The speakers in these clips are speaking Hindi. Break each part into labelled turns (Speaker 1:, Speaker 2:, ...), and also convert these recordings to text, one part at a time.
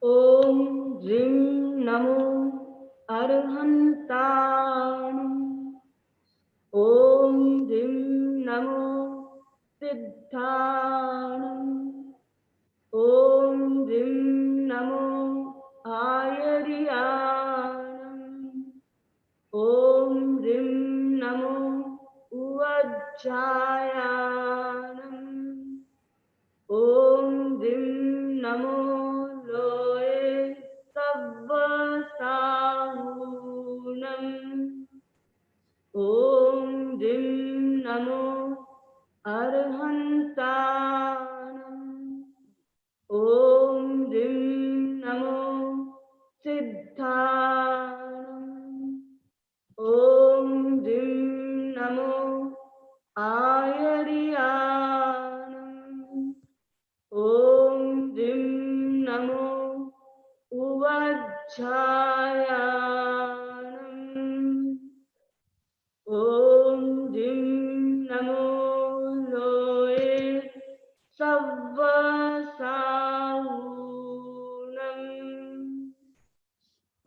Speaker 1: ओम ह्रीं नमो अरहन्ताणं। ओम ह्रीं नमो सिद्धाणं। ओम ह्रीं नमो आयर्याणं। ओम ह्रीं नमो उवज्जायाणं। ओम ह्रीं नमो लोये सव्वसाहूनम्। ओम ह्रीं नमो अरहन्ताणं। ओम ह्रीं नमो सिद्धाणं। ओम ह्रीं नमो आयर्याणं। ओम ह्रीं नमो उवज्जायाणं। ओम ह्रीं नमो लोये सव्वसाहूनम्।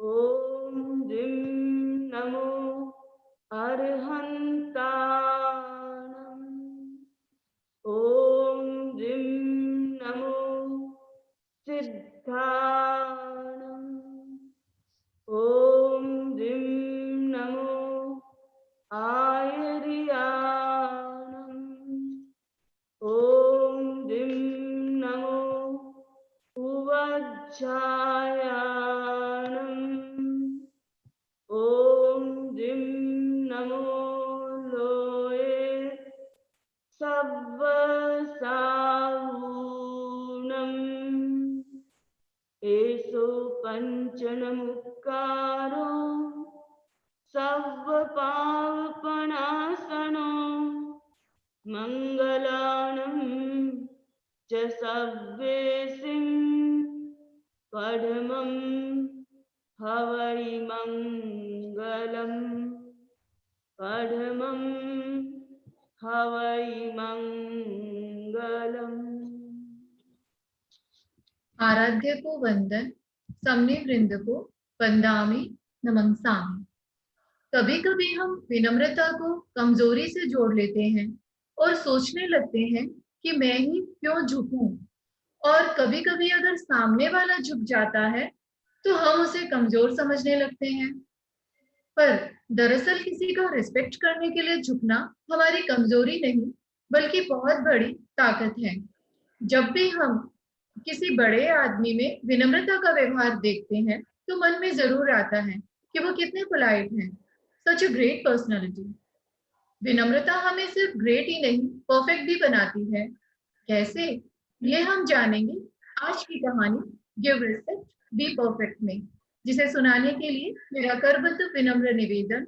Speaker 1: ओम ह्रीं नमो अरहन्ताणं। ओम ह्रीं नमो सिद्धाणं। ओम ह्रीं नमो आयर्याणं। ओम ह्रीं नमो उवज्जायाणं। ओम ह्रीं नमो लोये सव्वसाहूनम्। एषो पञ्चनमुक्कारो सर्वपापनाशनो मङ्गलानं च सर्वेषां परमं हवै मङ्गलम्। परमं हवै मङ्गलम्।
Speaker 2: आराध्य को वंदन, सम्य वृंद को वंदामि नमंसामि। कभी कभी हम विनम्रता को कमजोरी से जोड़ लेते हैं और सोचने लगते हैं कि मैं ही क्यों झुकूं। और कभी कभी अगर सामने वाला झुक जाता है तो हम उसे कमजोर समझने लगते हैं। पर दरअसल किसी का रिस्पेक्ट करने के लिए झुकना हमारी कमजोरी नहीं बल्कि बहुत बड़ी ताकत है। जब भी हम किसी बड़े आदमी में विनम्रता का व्यवहार देखते हैं तो मन में जरूर आता है कि वो कितने पोलाइट हैं, सच अ ग्रेट पर्सनालिटी। विनम्रता हमें सिर्फ ग्रेट ही नहीं परफेक्ट भी बनाती है। कैसे, ये हम जानेंगे आज की कहानी गिव रिस्पेक्ट बी परफेक्ट में, जिसे सुनाने के लिए मेरा करबद्ध विनम्र निवेदन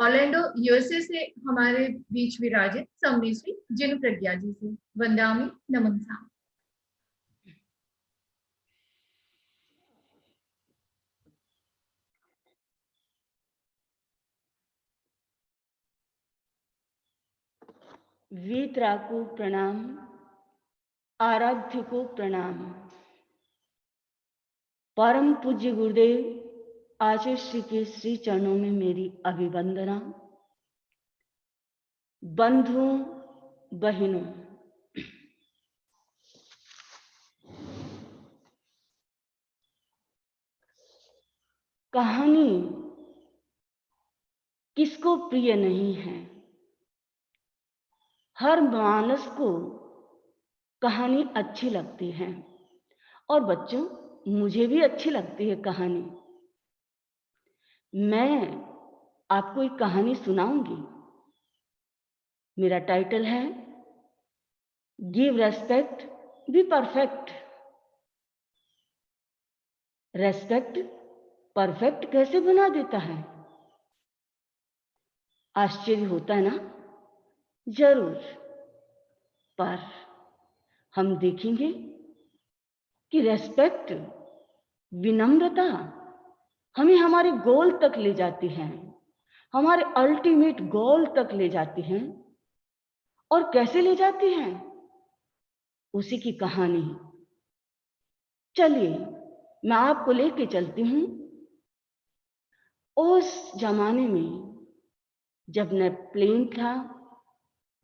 Speaker 2: ऑर्लैंडो यूएसए से हमारे बीच विराजित सम्मी श्री जिन प्रज्ञा जी से। वंदामि नमंसामि।
Speaker 1: वीतरा को प्रणाम, आराध्य को प्रणाम। परम पूज्य गुरुदेव आचार्य श्री के श्री चरणों में मेरी अभिवंदना। बंधुओं बहनों, कहानी किसको प्रिय नहीं है। हर मानस को कहानी अच्छी लगती है। और बच्चों, मुझे भी अच्छी लगती है कहानी। मैं आपको एक कहानी सुनाऊंगी। मेरा टाइटल है give respect be perfect. Respect perfect कैसे बना देता है? आश्चर्य होता है ना? जरूर। पर हम देखेंगे कि रेस्पेक्ट, विनम्रता हमें हमारे गोल तक ले जाती है, हमारे अल्टीमेट गोल तक ले जाती हैं। और कैसे ले जाती हैं, उसी की कहानी चलिए मैं आपको लेके चलती हूँ उस जमाने में जब न प्लेन था,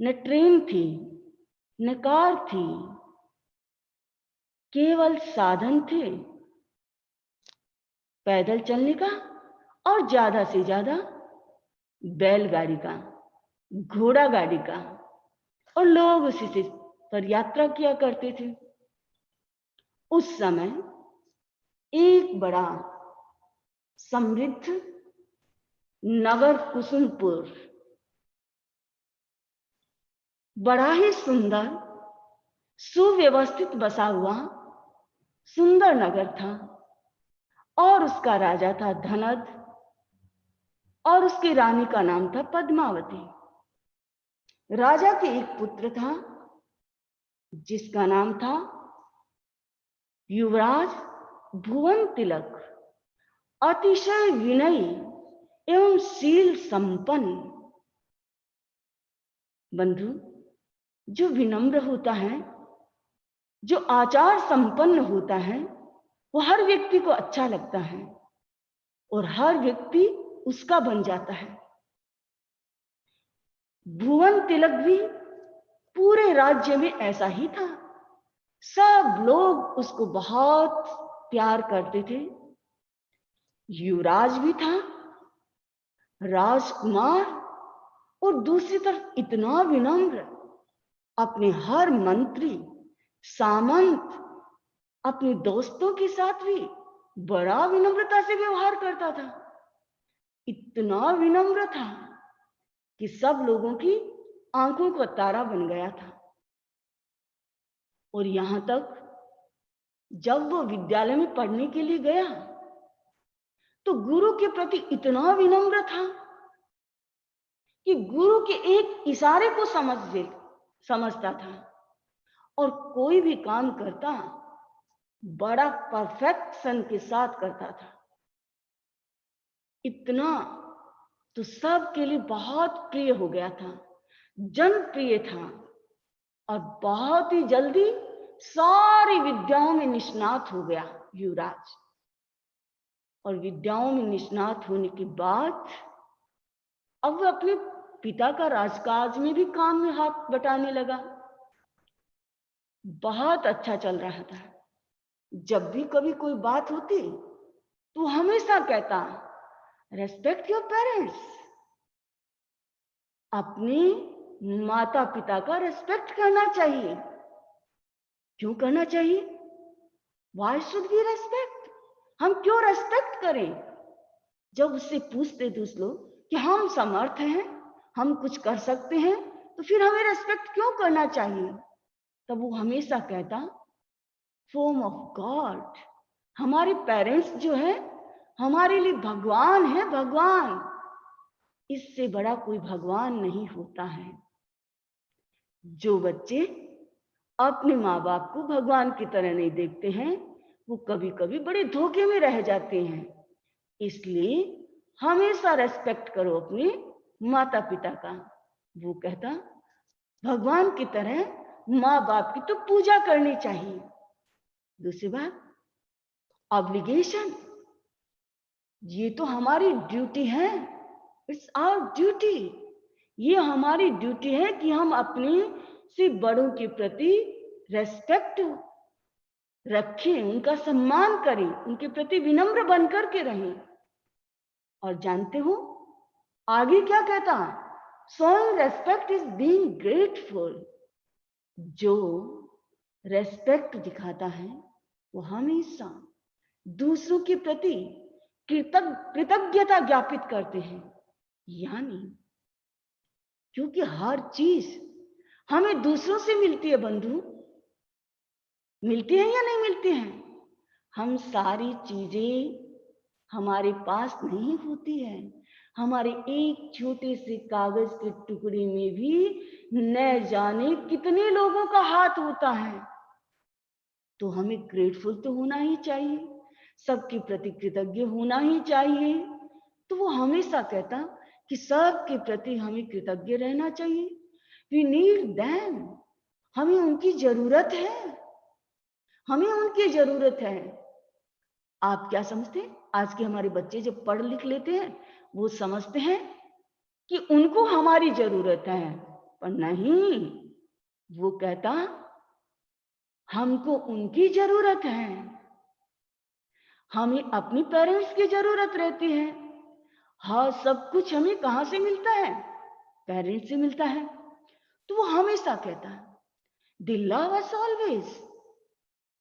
Speaker 1: न ट्रेन थी, न कार थी, केवल साधन थे पैदल चलने का और ज्यादा से ज्यादा बैलगाड़ी का, घोड़ा गाड़ी का, और लोग उसी से पर यात्रा किया करते थे। उस समय एक बड़ा समृद्ध नगर कुसुमपुर बड़ा ही सुंदर सुव्यवस्थित बसा हुआ सुंदर नगर था, और उसका राजा था धनद, और उसकी रानी का नाम था पद्मावती। राजा के एक पुत्र था जिसका नाम था युवराज भुवन तिलक, अतिशय विनयी एवं शील संपन्न। बंधु, जो विनम्र होता है, जो आचार संपन्न होता है, वो हर व्यक्ति को अच्छा लगता है और हर व्यक्ति उसका बन जाता है। भुवन तिलक भी पूरे राज्य में ऐसा ही था। सब लोग उसको बहुत प्यार करते थे। युवराज भी था, राजकुमार, और दूसरी तरफ इतना विनम्र, अपने हर मंत्री, सामंत, अपने दोस्तों के साथ भी बड़ा विनम्रता से व्यवहार करता था। इतना विनम्र था कि सब लोगों की आंखों का तारा बन गया था। और यहां तक जब वो विद्यालय में पढ़ने के लिए गया तो गुरु के प्रति इतना विनम्र था कि गुरु के एक इशारे को समझता था, और कोई भी काम करता बड़ा परफेक्शन के साथ करता था। इतना तो सबके लिए बहुत प्रिय हो गया था, जनप्रिय था, और बहुत ही जल्दी सारी विद्याओं में निष्णात हो गया युवराज। और विद्याओं में निष्णात होने के बाद अब वो अपने पिता का राजकाज में भी काम में हाथ बटाने लगा। बहुत अच्छा चल रहा था। जब भी कभी कोई बात होती तो हमेशा कहता, रेस्पेक्ट योर पेरेंट्स। अपने माता पिता का रेस्पेक्ट करना चाहिए। क्यों करना चाहिए? Why should we respect? हम क्यों रेस्पेक्ट करें? जब उससे पूछते दूसरे लोग कि हम समर्थ हैं, हम कुछ कर सकते हैं, तो फिर हमें रेस्पेक्ट क्यों करना चाहिए? तब वो हमेशा कहता, फॉर्म ऑफ गॉड। हमारे पेरेंट्स जो है हमारे लिए भगवान है, भगवान। इससे बड़ा कोई भगवान नहीं होता है। जो बच्चे अपने माँ बाप को भगवान की तरह नहीं देखते हैं, वो कभी कभी बड़े धोखे में रह जाते हैं। इसलिए हमेशा रेस्पेक्ट करो अपने माता पिता का। वो कहता, भगवान की तरह माँ बाप की तो पूजा करनी चाहिए। दूसरी बात, ऑब्लिगेशन। ये तो हमारी ड्यूटी है, इट्स आवर ड्यूटी। ये हमारी ड्यूटी है कि हम अपने से बड़ों के प्रति रेस्पेक्ट रखें, उनका सम्मान करें, उनके प्रति विनम्र बनकर के रहें। और जानते हो आगे क्या कहता? Showing respect is being grateful. जो रेस्पेक्ट दिखाता है वो हमेशा दूसरों के प्रति कृतज्ञता ज्ञापित करते हैं। यानी क्योंकि हर चीज हमें दूसरों से मिलती है बंधु, मिलती है या नहीं मिलती है? हम सारी चीजें हमारे पास नहीं होती है। हमारे एक छोटे से कागज के टुकड़े में भी न जाने कितने लोगों का हाथ होता है। तो हमें ग्रेटफुल तो होना ही चाहिए, सबके प्रति कृतज्ञ होना ही चाहिए। तो वो हमेशा कहता कि सबके प्रति हमें कृतज्ञ रहना चाहिए। वी नीड देम, हमें उनकी जरूरत है। हमें उनकी जरूरत है। आप क्या समझते हैं? आज के हमारे बच्चे जब पढ़ लिख लेते हैं, वो समझते हैं कि उनको हमारी जरूरत है, पर नहीं, वो कहता हमको उनकी जरूरत है। हमें अपनी पेरेंट्स की जरूरत रहती है। हाँ, सब कुछ हमें कहाँ से मिलता है? पेरेंट्स से मिलता है। तो वो हमेशा कहता है दे लव अस ऑलवेज,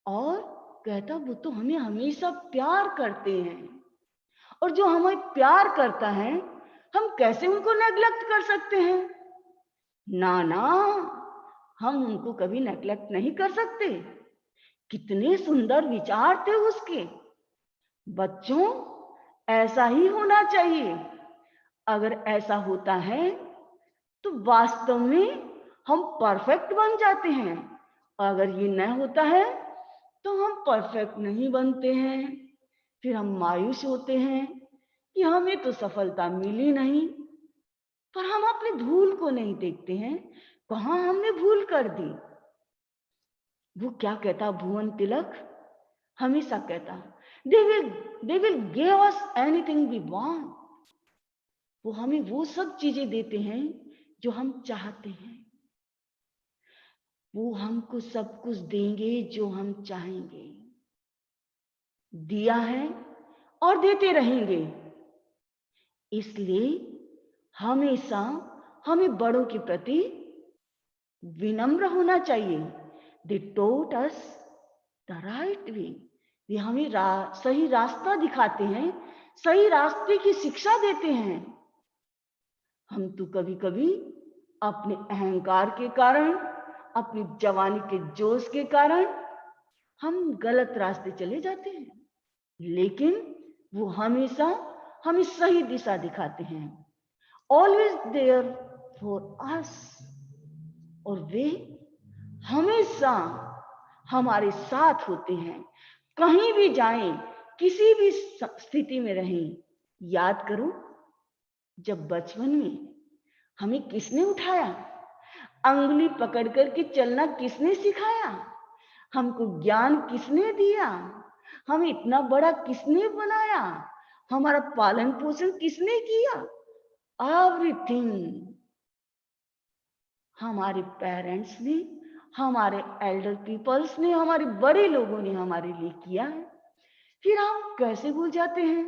Speaker 1: और कहता वो तो हमें हमेशा प्यार करते हैं, और जो हमें प्यार करता है हम कैसे उनको नेग्लेक्ट कर सकते हैं? ना ना, हम उनको कभी नेग्लेक्ट नहीं कर सकते। कितने सुंदर विचार थे उसके। बच्चों, ऐसा ही होना चाहिए। अगर ऐसा होता है तो वास्तव में हम परफेक्ट बन जाते हैं। अगर ये न होता है तो हम परफेक्ट नहीं बनते हैं। फिर हम मायूस होते हैं कि हमें तो सफलता मिली नहीं। पर हम अपनी भूल को नहीं देखते हैं, कहाँ हमने भूल कर दी। वो क्या कहता भुवन तिलक? हमेशा कहता they will give us anything we want. वो हमें वो सब चीजें देते हैं जो हम चाहते हैं। वो हमको सब कुछ देंगे जो हम चाहेंगे। दिया है और देते रहेंगे। इसलिए हमेशा हमें बड़ों के प्रति विनम्र होना चाहिए। दे टोट अस द राइट वे। वे हमें सही रास्ता दिखाते हैं, सही रास्ते की शिक्षा देते हैं। हम तो कभी कभी अपने अहंकार के कारण, अपनी जवानी के जोश के कारण हम गलत रास्ते चले जाते हैं, लेकिन वो हमेशा हमें सही दिशा दिखाते हैं। Always there for us. और वे हमेशा हमारे साथ होते हैं, कहीं भी जाएं, किसी भी स्थिति में रहें। याद करो, जब बचपन में हमें किसने उठाया, अंगुली पकड़ कर के चलना किसने सिखाया, हमको ज्ञान किसने दिया, हमें इतना बड़ा किसने बनाया, हमारा पालन पोषण किसने किया? एवरीथिंग हमारे पेरेंट्स ने, हमारे एल्डर पीपल्स ने, हमारे बड़े लोगों ने हमारे लिए किया है। फिर हम कैसे भूल जाते हैं?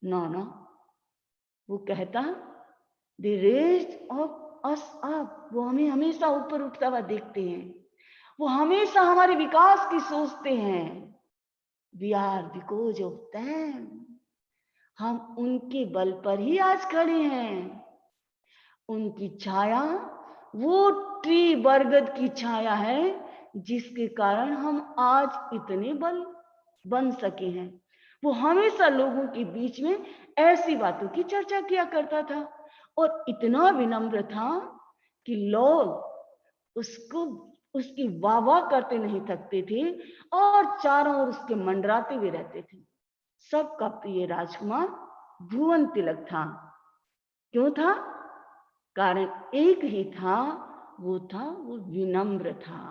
Speaker 1: ना ना, वो कहता दे रेज्ड अस अप। वो हमें हमेशा ऊपर उठता हुआ देखते हैं। वो हमेशा हमारे विकास की सोचते हैं। We are because of them. हम उनके बल पर ही आज खड़े हैं। उनकी छाया, वो ट्री बरगद की छाया है जिसके कारण हम आज इतने बल बन सके हैं। वो हमेशा लोगों के बीच में ऐसी बातों की चर्चा किया करता था और इतना विनम्र था कि लोग उसको उसकी वाह वाह करते नहीं थकते थे और चारों ओर उसके मंडराते हुए रहते थे। सबका प्रिय राजकुमार भुवन तिलक था। क्यों था? कारण एक ही था, वो विनम्र था।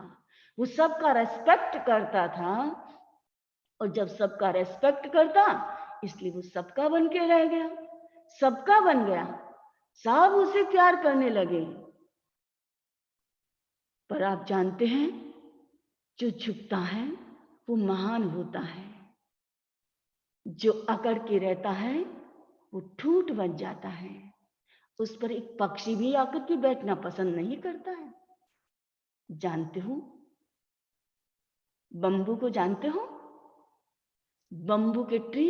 Speaker 1: वो सबका रेस्पेक्ट करता था, और जब सबका रेस्पेक्ट करता, इसलिए वो सबका बन के रह गया, सबका बन गया, सब उसे प्यार करने लगे। पर आप जानते हैं, जो झुकता है वो महान होता है, जो अकड़ के रहता है वो ठूठ बन जाता है। उस पर एक पक्षी भी आकर के बैठना पसंद नहीं करता है। जानते हो, बम्बू को जानते हो? बम्बू के ट्री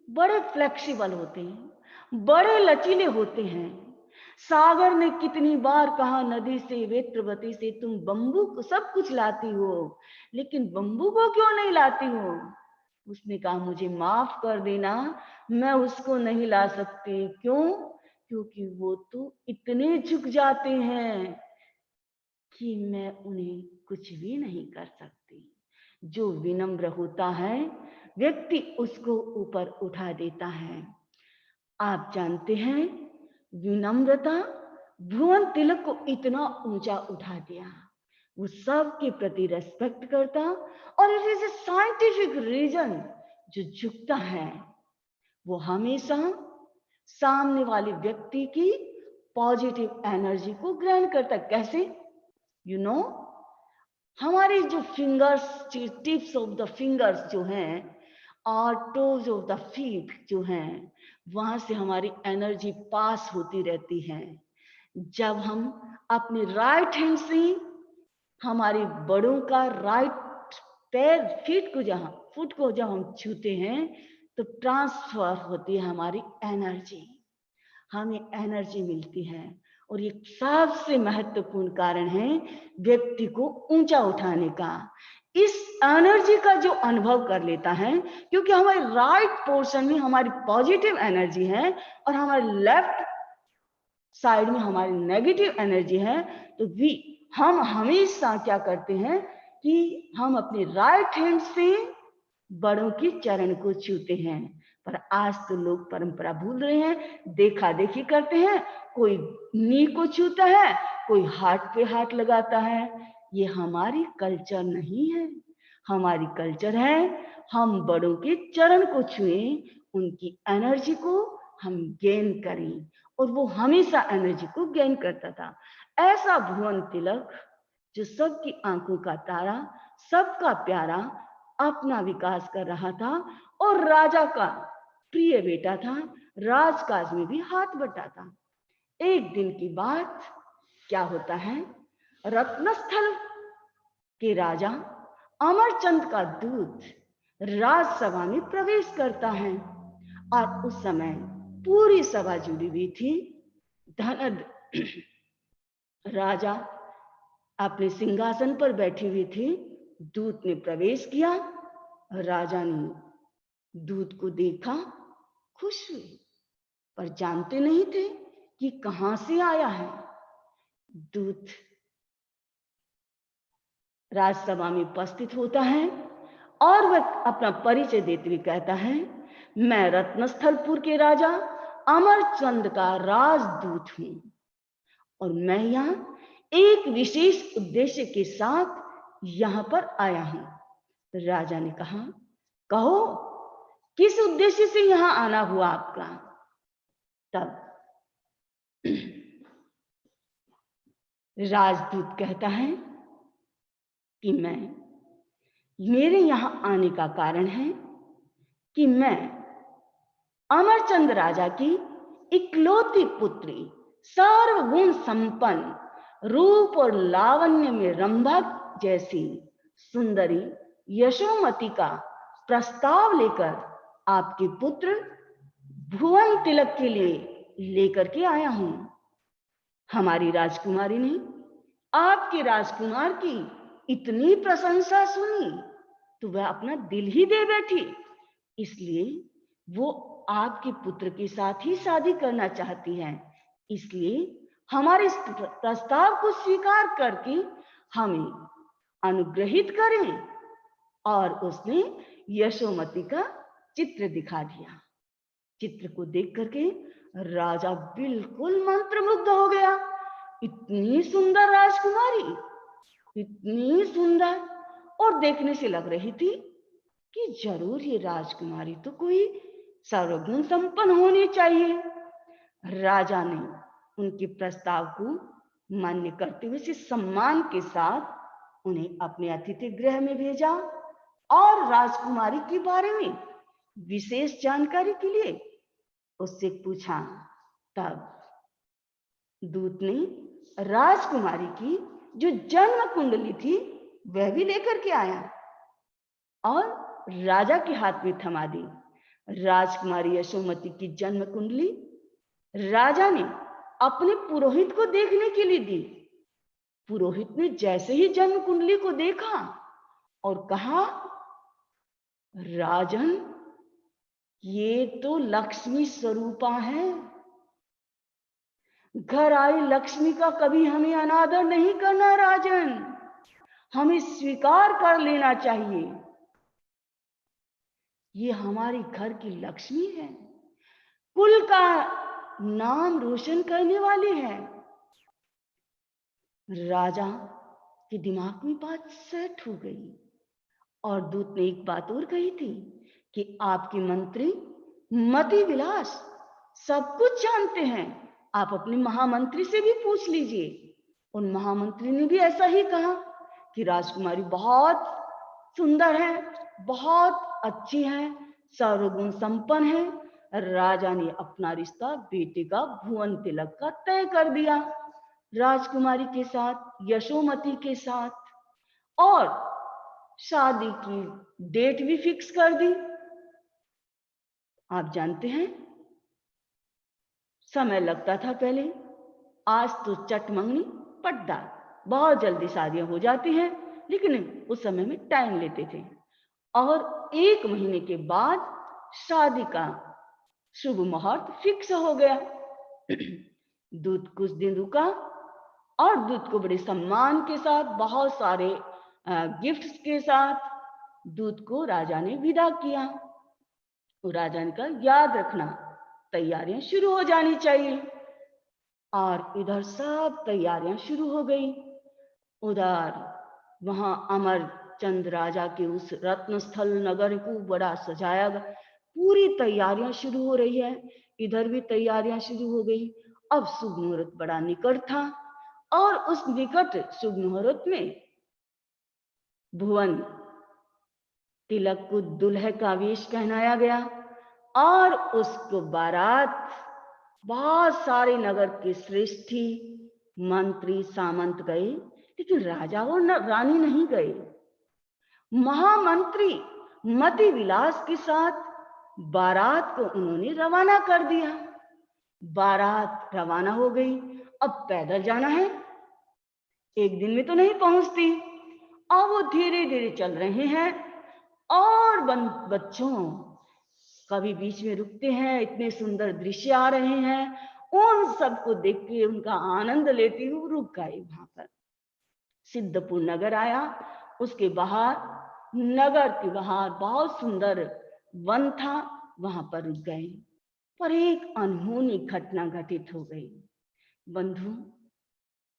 Speaker 1: बड़े फ्लेक्सिबल होते हैं, बड़े लचीले होते हैं। सागर ने कितनी बार कहा नदी से, वेत्रवती से, तुम बम्बू को सब कुछ लाती हो, लेकिन बम्बू को क्यों नहीं लाती हो? उसने कहा मुझे माफ कर देना, मैं उसको नहीं ला सकती। क्यों? क्योंकि वो तो इतने झुक जाते हैं कि मैं उन्हें कुछ भी नहीं कर सकती। जो विनम्र होता है, व्यक्ति उसको ऊपर उठा देता है। आप जानते हैं, विनम्रता भुवन तिलक को इतना ऊंचा उठा दिया। वो सब के प्रति रेस्पेक्ट करता, और it is a scientific reason जो झुकता है। वो हमेशा सामने वाले व्यक्ति की पॉजिटिव एनर्जी को ग्रहण करता। कैसे? यू नो, हमारी जो fingers, tips of the fingers जो हैं और टोज ऑफ द फीट जो हैं, वहां से हमारी एनर्जी पास होती रहती है। जब हम अपने राइट हैंड से हमारी बड़ों का राइट पैर, फुट को जब हम छूते हैं तो ट्रांसफर होती है हमारी एनर्जी, हमें एनर्जी मिलती है। और ये सबसे महत्वपूर्ण कारण है व्यक्ति को ऊंचा उठाने का। इस एनर्जी का जो अनुभव कर लेता है, क्योंकि हमारे राइट पोर्शन में हमारी पॉजिटिव एनर्जी है और हमारे लेफ्ट साइड में हमारी नेगेटिव एनर्जी है, तो हम हमेशा क्या करते हैं कि हम अपने राइट हैंड से बड़ों के चरण को छूते हैं। पर आज तो लोग परंपरा भूल रहे हैं, देखा देखी करते हैं, कोई नी को छूता है, कोई हाथ पे हाथ लगाता है। ये हमारी कल्चर नहीं है। हमारी कल्चर है हम बड़ों के चरण को छुएं, उनकी एनर्जी को हम गेन करें, और वो हमेशा एनर्जी को गेन करता था। ऐसा भुवन तिलक जो सबकी आंखों का तारा, सबका प्यारा, अपना विकास कर रहा था और राजा का प्रिय बेटा था, राजकाज में भी हाथ बटाता। एक दिन की बात क्या होता है, रत्नस्थल के राजा अमरचंद का दूत राजसभा में प्रवेश करता है, और उस समय पूरी सभा जुड़ी हुई थी। धनद राजा अपने सिंहासन पर बैठी हुई थी। दूत ने प्रवेश किया, राजा ने दूत को देखा, खुश हुए, पर जानते नहीं थे कि कहां से आया है। दूत राजसभा में उपस्थित होता है और वह अपना परिचय देते हुए कहता है, मैं रत्नस्थलपुर के राजा अमरचंद का राजदूत हूं और मैं यहाँ एक विशेष उद्देश्य के साथ यहाँ पर आया हूं। राजा ने कहा, कहो किस उद्देश्य से यहाँ आना हुआ आपका? तब राजदूत कहता है कि मेरे यहां आने का कारण है कि मैं अमरचंद राजा की इकलौती पुत्री, सर्वगुण संपन्न, रूप और लावण्य में रंभा जैसी सुंदरी यशोमती का प्रस्ताव लेकर आपके पुत्र भुवन तिलक के लिए लेकर के आया हूं। हमारी राजकुमारी ने आपके राजकुमार की इतनी प्रशंसा सुनी तो वह अपना दिल ही दे बैठी, इसलिए वो आपके पुत्र के साथ ही शादी करना चाहती है। इसलिए हमारे इस प्रस्ताव को स्वीकार करके हमें अनुग्रहित करें। और उसने यशोमती का चित्र दिखा दिया। चित्र को देख करके राजा बिल्कुल मंत्रमुग्ध हो गया। इतनी सुंदर राजकुमारी, इतनी सुंदर, और देखने से लग रही थी कि जरूर ये राजकुमारी तो कोई सर्वगुण संपन्न होनी चाहिए। राजा ने उनके प्रस्ताव को मान्य करते हुए से सम्मान के साथ उन्हें अपने अतिथि गृह में भेजा और राजकुमारी के बारे में विशेष जानकारी के लिए उससे पूछा। तब दूत ने राजकुमारी की जो जन्म कुंडली थी वह भी लेकर के आया और राजा के हाथ में थमा दी। राजकुमारी यशोमती की जन्म कुंडली राजा ने अपने पुरोहित को देखने के लिए दी। पुरोहित ने जैसे ही जन्म कुंडली को देखा और कहा, राजन, ये तो लक्ष्मी स्वरूपा है। घर आई लक्ष्मी का कभी हमें अनादर नहीं करना राजन, हमें स्वीकार कर लेना चाहिए। ये हमारे घर की लक्ष्मी है, कुल का नाम रोशन करने वाली है। राजा कि दिमाग में बात सेट हो गई। और दूत ने एक बात और कही थी कि आपके मंत्री मति विलास सब कुछ जानते हैं, आप अपने महामंत्री से भी पूछ लीजिए। उन महामंत्री ने भी ऐसा ही कहा कि राजकुमारी बहुत सुंदर है, बहुत अच्छी है, सर्वगुण संपन्न है। राजा ने अपना रिश्ता बेटे का भुवन तिलक का तय कर दिया राजकुमारी के साथ, यशोमती के साथ, और शादी की डेट भी फिक्स कर दी। आप जानते हैं समय लगता था पहले, आज तो चट मंगनी पट्टा, बहुत जल्दी शादियां हो जाती हैं, लेकिन उस समय में टाइम लेते थे। और 1 महीने के बाद शादी का शुभ मुहूर्त फिक्स हो गया। दूत कुछ दिन रुका और दूत को बड़े सम्मान के साथ, बहुत सारे गिफ्ट्स के साथ दूत को राजा ने विदा किया। राजा ने कहा, याद रखना तैयारियां शुरू हो जानी चाहिए। और इधर सब तैयारियां शुरू हो गई। उधर वहां अमरचंद राजा के उस रत्नस्थल नगर को बड़ा सजाया गया, पूरी तैयारियां शुरू हो रही है। इधर भी तैयारियां शुरू हो गई। अब शुभ मुहूर्त बड़ा निकट था और उस निकट शुभ मुहूर्त में भुवन तिलक को दुल्हे का वेश पहनाया गया और उसको बारात बहुत सारे नगर के श्रेष्ठी, मंत्री, सामंत गए, लेकिन राजा और रानी नहीं गए। महामंत्री मति विलास के साथ बारात को उन्होंने रवाना कर दिया। बारात रवाना हो गई। अब पैदल जाना है, एक दिन में तो नहीं पहुंचती। अब वो धीरे धीरे चल रहे हैं और बच्चों कभी बीच में रुकते हैं, इतने सुंदर दृश्य आ रहे हैं, उन सबको देख के उनका आनंद लेते हुए रुक गए। वहां पर सिद्धपुर नगर आया, उसके बाहर, नगर के बाहर बहुत सुंदर वन था, वहां पर रुक गए। पर एक अनहोनी घटना घटित हो गई। बंधु,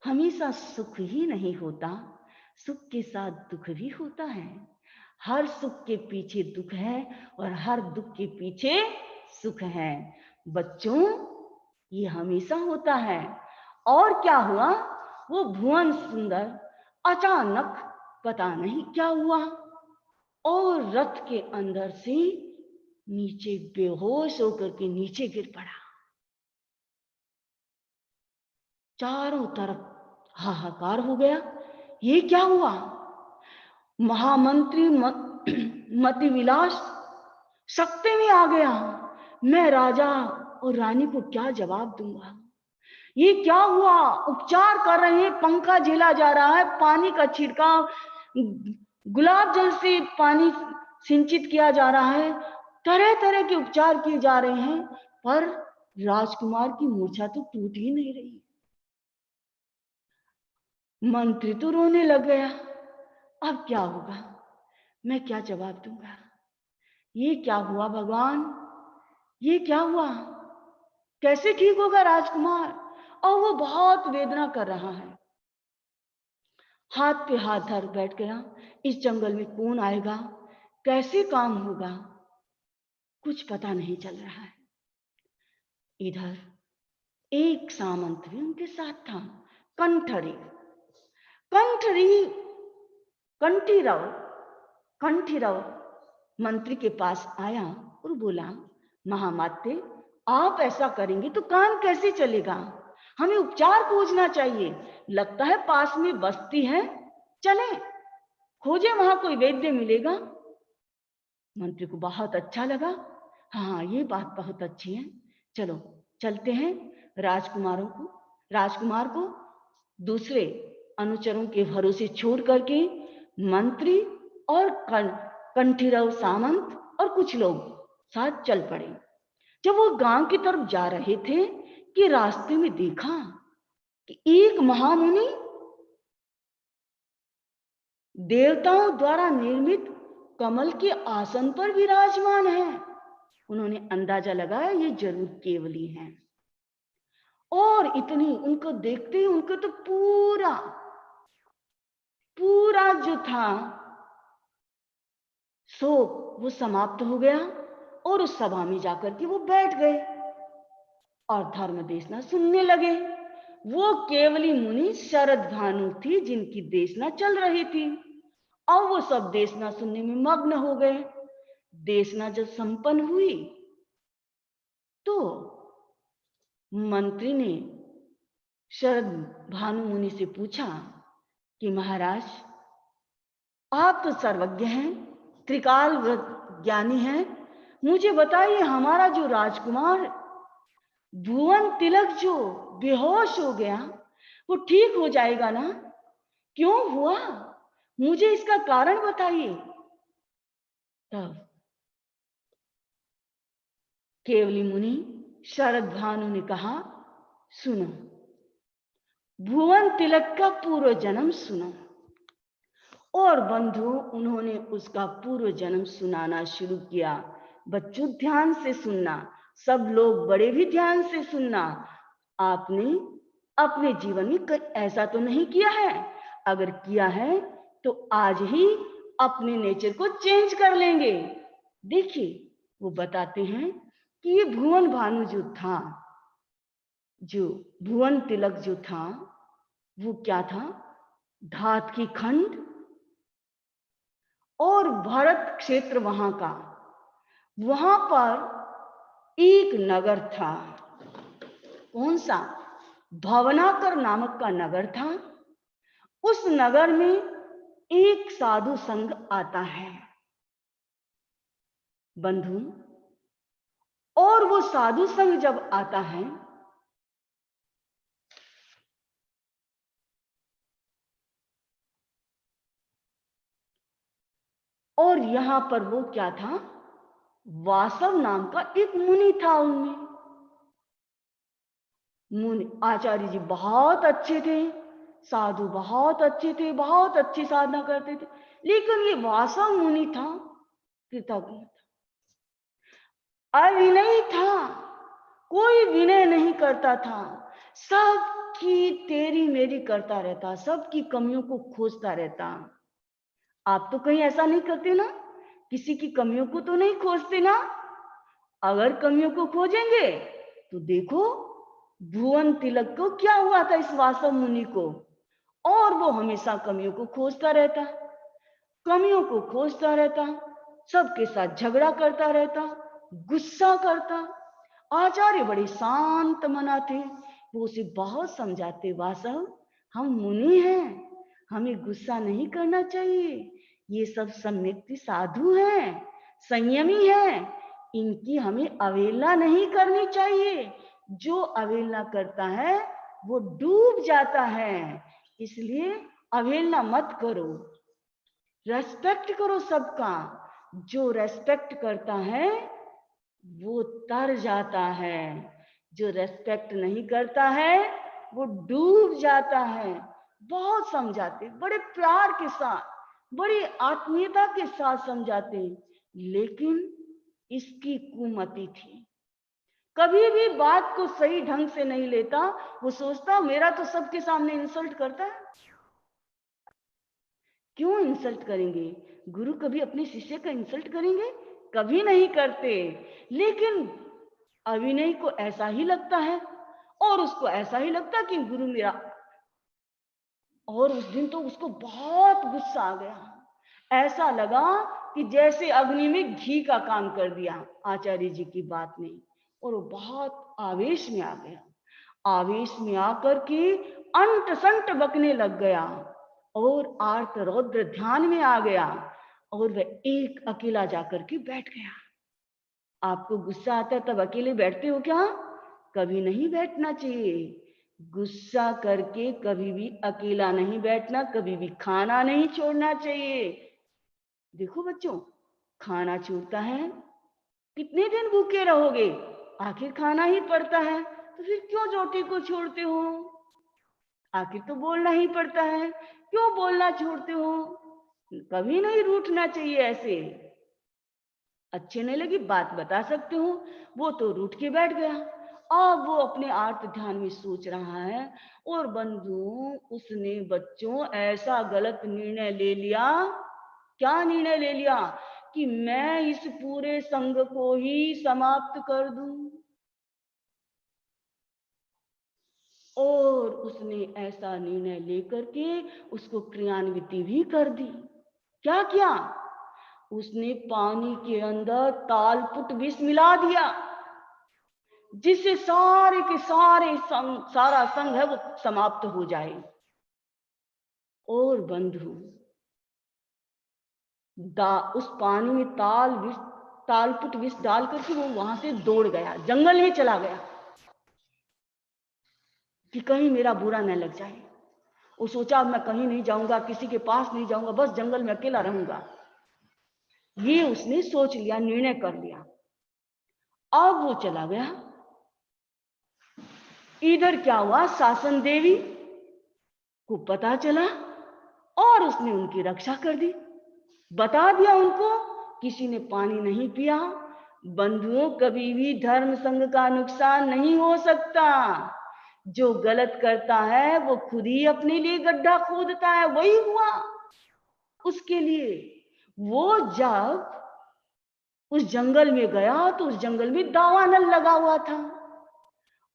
Speaker 1: हमेशा सुख ही नहीं होता, सुख के साथ दुख भी होता है। हर सुख के पीछे दुख है और हर दुख के पीछे सुख है। बच्चों, ये हमेशा होता है। और क्या हुआ, वो भुवन सुंदर अचानक पता नहीं क्या हुआ और रथ के अंदर से नीचे बेहोश होकर के नीचे गिर पड़ा। चारों तरफ हाहाकार हो गया। ये क्या हुआ? महामंत्री मति विलास सकते में आ गया। मैं राजा और रानी को क्या जवाब दूंगा? ये क्या हुआ? उपचार कर रहे हैं, पंखा झेला जा रहा है, पानी का छिड़काव, गुलाब जल से पानी सिंचित किया जा रहा है, तरह तरह के उपचार किए जा रहे हैं, पर राजकुमार की मूर्छा तो टूट ही नहीं रही। मंत्री तो रोने लग गया। अब क्या होगा? मैं क्या जवाब दूंगा? ये क्या हुआ भगवान? ये क्या हुआ? कैसे ठीक होगा राजकुमार? और वो बहुत वेदना कर रहा है। हाथ पे हाथ धर बैठ गया। इस जंगल में कौन आएगा? कैसे काम होगा? कुछ पता नहीं चल रहा है। इधर एक सामंत भी उनके साथ था, कंठरी कंठीरव मंत्री के पास आया और बोला, महामाते, आप ऐसा करेंगे तो काम कैसे चलेगा? हमें उपचार खोजना चाहिए। लगता है पास में बस्ती है, चले खोजे, वहां कोई वैद्य मिलेगा। मंत्री को बहुत अच्छा लगा। हाँ, ये बात बहुत अच्छी है, चलो चलते हैं। राजकुमार को दूसरे अनुचरों के भरोसे छोड़ करके मंत्री और कंठीरव सामंत और कुछ लोग साथ चल पड़े। जब वो गांव की तरफ जा रहे थे कि रास्ते में देखा कि एक महामुनि देवताओं द्वारा निर्मित कमल के आसन पर विराजमान है। उन्होंने अंदाजा लगाया ये जरूर केवली हैं। और इतनी उनको देखते ही उनको तो पूरा पूरा जो था सो वो समाप्त हो गया और उस सभा में जाकर के वो बैठ गए और धर्म देशना सुनने लगे। वो केवली मुनि शरद भानु थी जिनकी देशना चल रही थी और वो सब देशना सुनने में मग्न हो गए। देशना जब संपन्न हुई तो मंत्री ने शरद भानु मुनि से पूछा कि महाराज, आप तो सर्वज्ञ हैं, त्रिकाल ज्ञानी हैं, मुझे बताइए हमारा जो राजकुमार भुवन तिलक जो बेहोश हो गया वो ठीक हो जाएगा ना? क्यों हुआ? मुझे इसका कारण बताइए। तब केवली मुनि शरद भानु ने कहा, सुनो, भुवन तिलक का पूर्व जन्म सुनो। और बंधु उन्होंने उसका पूर्व जन्म सुनाना शुरू किया। बच्चों ध्यान से सुनना, सब लोग बड़े भी ध्यान से सुनना। आपने अपने जीवन में ऐसा तो नहीं किया है? अगर किया है तो आज ही अपने नेचर को चेंज कर लेंगे। देखिए वो बताते हैं कि ये भुवन भानु जो था, जो भुवन तिलक जो था, वो क्या था? धात की खंड और भरत क्षेत्र वहां का, वहां पर एक नगर था। कौन सा? भवनाकर नामक का नगर था। उस नगर में एक साधु संघ आता है बंधु, और वो साधु संघ जब आता है और यहां पर वो क्या था? वासव नाम का एक मुनि था। उनमें मुनि आचार्य जी बहुत अच्छे थे, साधु बहुत अच्छे थे, बहुत अच्छी साधना करते थे, लेकिन ये वासव मुनि था कृतज्ञ था, अविनयी था, कोई विनय नहीं करता था, सबकी तेरी मेरी करता रहता, सबकी कमियों को खोजता रहता। आप तो कहीं ऐसा नहीं करते ना? किसी की कमियों को तो नहीं खोजते ना? अगर कमियों को खोजेंगे तो देखो भुवन तिलक को क्या हुआ था, इस वासव मुनि को। और वो हमेशा कमियों को खोजता रहता, कमियों को खोजता रहता, सबके साथ झगड़ा करता रहता, गुस्सा करता। आचार्य बड़े शांत मना थे, वो उसे बहुत समझाते, वासव हम मुनि हैं, हमें गुस्सा नहीं करना चाहिए, ये सब सम्यक्ति साधु हैं, संयमी हैं, इनकी हमें अवहेलना नहीं करनी चाहिए। जो अवहेलना करता है वो डूब जाता है, इसलिए अवहेलना मत करो, रेस्पेक्ट करो सबका। जो रेस्पेक्ट करता है वो तर जाता है, जो रेस्पेक्ट नहीं करता है वो डूब जाता है। बहुत समझाते, बड़े प्यार के साथ, बड़ी आत्मीयता के साथ समझाते, लेकिन इसकी कुमति थी, कभी भी बात को सही ढंग से नहीं लेता। वो सोचता मेरा तो सबके सामने इंसल्ट करता है, क्यों इंसल्ट करेंगे? गुरु कभी अपने शिष्य का इंसल्ट करेंगे? कभी नहीं करते। लेकिन अविनय को ऐसा ही लगता है और उसको ऐसा ही लगता कि गुरु मेरा, और उस दिन तो उसको बहुत गुस्सा आ गया। ऐसा लगा कि जैसे अग्नि में घी का काम कर दिया आचार्य जी की बात ने, और वो बहुत आवेश में आ गया। आवेश में आकर के अंट संट बकने लग गया और आर्त रौद्र ध्यान में आ गया और वह एक अकेला जाकर के बैठ गया। आपको गुस्सा आता है तब अकेले बैठते हो क्या? कभी नहीं बैठना चाहिए। गुस्सा करके कभी भी अकेला नहीं बैठना, कभी भी खाना नहीं छोड़ना चाहिए। देखो बच्चों, खाना छूटता है, कितने दिन भूखे रहोगे? आखिर खाना ही पड़ता है, तो फिर क्यों रोटी को छोड़ते हो? आखिर तो बोलना ही पड़ता है, क्यों बोलना छोड़ते हो? कभी नहीं रूठना चाहिए ऐसे। अच्छे नहीं लगी बात बता सकते हो, वो तो रूठ के बैठ गया। अब वो अपने आर्त ध्यान में सोच रहा है। और बंधु, उसने बच्चों ऐसा गलत निर्णय ले लिया। क्या निर्णय ले लिया? कि मैं इस पूरे संघ को ही समाप्त कर दूं। और उसने ऐसा निर्णय लेकर के उसको क्रियान्वित भी कर दी। क्या किया? उसने पानी के अंदर तालपुट विष मिला दिया, जिससे सारे के सारे सारा संघ है वो समाप्त हो जाए। और बंधु, उस पानी में तालपुट विष डाल करके वो वहां से दौड़ गया, जंगल में चला गया कि कहीं मेरा बुरा न लग जाए। वो सोचा मैं कहीं नहीं जाऊंगा, किसी के पास नहीं जाऊंगा, बस जंगल में अकेला रहूंगा। ये उसने सोच लिया, निर्णय कर लिया। अब वो चला गया। इधर क्या हुआ, शासन देवी को पता चला और उसने उनकी रक्षा कर दी। बता दिया उनको, किसी ने पानी नहीं पिया। बंधुओं, कभी भी धर्म संघ का नुकसान नहीं हो सकता। जो गलत करता है वो खुद ही अपने लिए गड्ढा खोदता है। वही हुआ उसके लिए। वो जब उस जंगल में गया तो उस जंगल में दावानल लगा हुआ था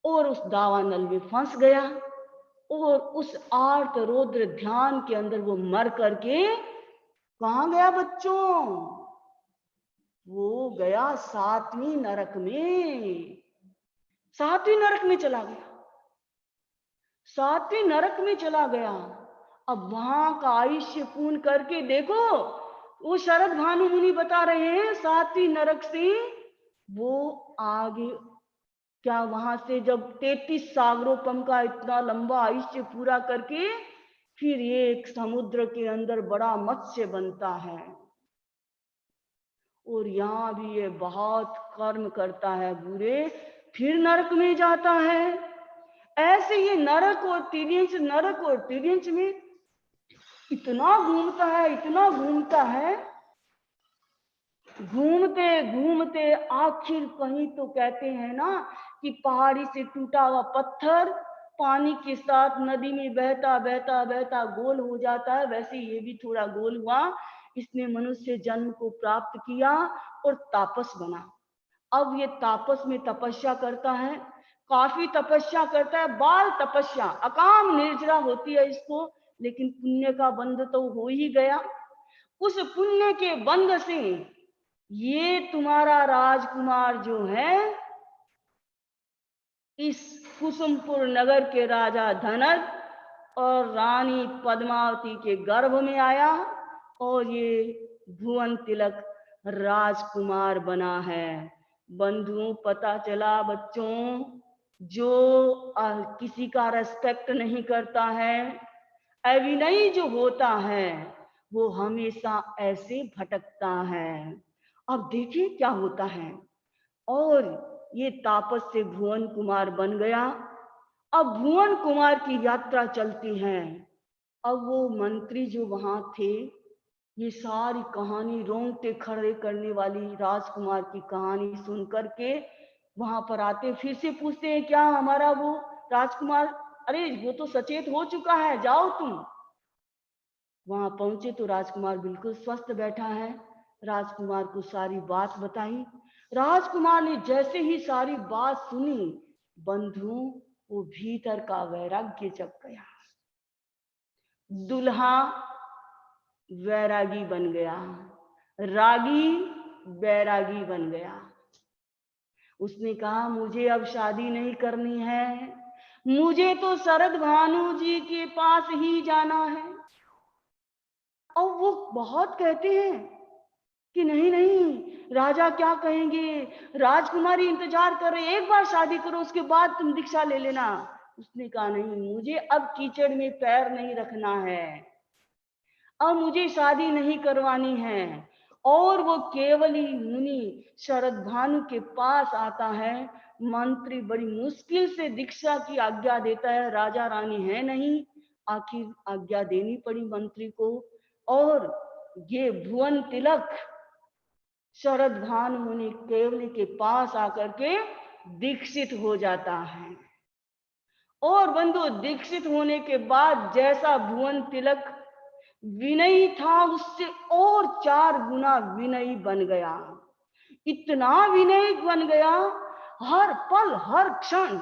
Speaker 1: और उस दावानल में फंस गया और उस आर्त रौद्र ध्यान के अंदर वो मर करके कहां गया बच्चों? वो गया 7वीं नरक में। 7वीं नरक में चला गया। 7वीं नरक में चला गया। अब वहां का आयुष्य पूर्ण करके देखो, वो शरद भानु मुनि बता रहे हैं 7वीं नरक से वो आगे क्या, वहां से जब 33 सागरोपम का इतना लंबा आयुष्य पूरा करके फिर ये एक समुद्र के अंदर बड़ा मत्स्य बनता है और यहाँ भी ये बहुत कर्म करता है बुरे, फिर नरक में जाता है। ऐसे ये नरक और तिर्यंच में इतना घूमता है, इतना घूमता है, घूमते घूमते आखिर कहीं तो कहते हैं ना कि पहाड़ी से टूटा हुआ पत्थर पानी के साथ नदी में बहता बहता बहता गोल हो जाता है, वैसे ये भी थोड़ा गोल हुआ। इसने मनुष्य जन्म को प्राप्त किया और तापस बना। अब ये तापस में तपस्या करता है, काफी तपस्या करता है, बाल तपस्या, अकाम निर्जरा होती है इसको, लेकिन पुण्य का बंध तो हो ही गया। उस पुण्य के बंध से ये तुम्हारा राजकुमार जो है इस कुसुमपुर नगर के राजा धनक और रानी पद्मावती के गर्भ में आया और ये भुवन तिलक राजकुमार बना है। बंधुओं, पता चला बच्चों, जो किसी का रेस्पेक्ट नहीं करता है, अविनयी जो होता है, वो हमेशा ऐसे भटकता है। अब देखिए क्या होता है। और ये तापस से भुवन कुमार बन गया। अब भुवन कुमार की यात्रा चलती है। अब वो मंत्री जो वहां थे, ये सारी कहानी रोंगटे खड़े करने वाली राजकुमार की कहानी सुन करके वहां पर आते, फिर से पूछते हैं क्या हमारा वो राजकुमार, अरे वो तो सचेत हो चुका है, जाओ तुम। वहां पहुंचे तो राजकुमार बिल्कुल स्वस्थ बैठा है। राजकुमार को सारी बात बताई। राजकुमार ने जैसे ही सारी बात सुनी, बंधुओं, वो भीतर का वैराग्य जग गया। दुल्हा वैरागी बन गया, रागी वैरागी बन गया। उसने कहा मुझे अब शादी नहीं करनी है, मुझे तो शरद भानु जी के पास ही जाना है। और वो बहुत कहते हैं कि नहीं नहीं, राजा क्या कहेंगे, राजकुमारी इंतजार कर रहे, एक बार शादी करो उसके बाद तुम दीक्षा ले लेना। उसने कहा नहीं, मुझे अब कीचड़ में पैर नहीं रखना है, अब मुझे शादी नहीं करवानी है। और वो केवली मुनि शरद भानु के पास आता है। मंत्री बड़ी मुश्किल से दीक्षा की आज्ञा देता है, राजा रानी है नहीं, आखिर आज्ञा देनी पड़ी मंत्री को। और ये भुवन तिलक शरद भानु मुनि केवली के पास आकर के दीक्षित हो जाता है। और बंधु, दीक्षित होने के बाद जैसा भुवन तिलक विनयी था, उससे और 4 गुना विनयी बन गया। इतना विनयी बन गया, हर पल हर क्षण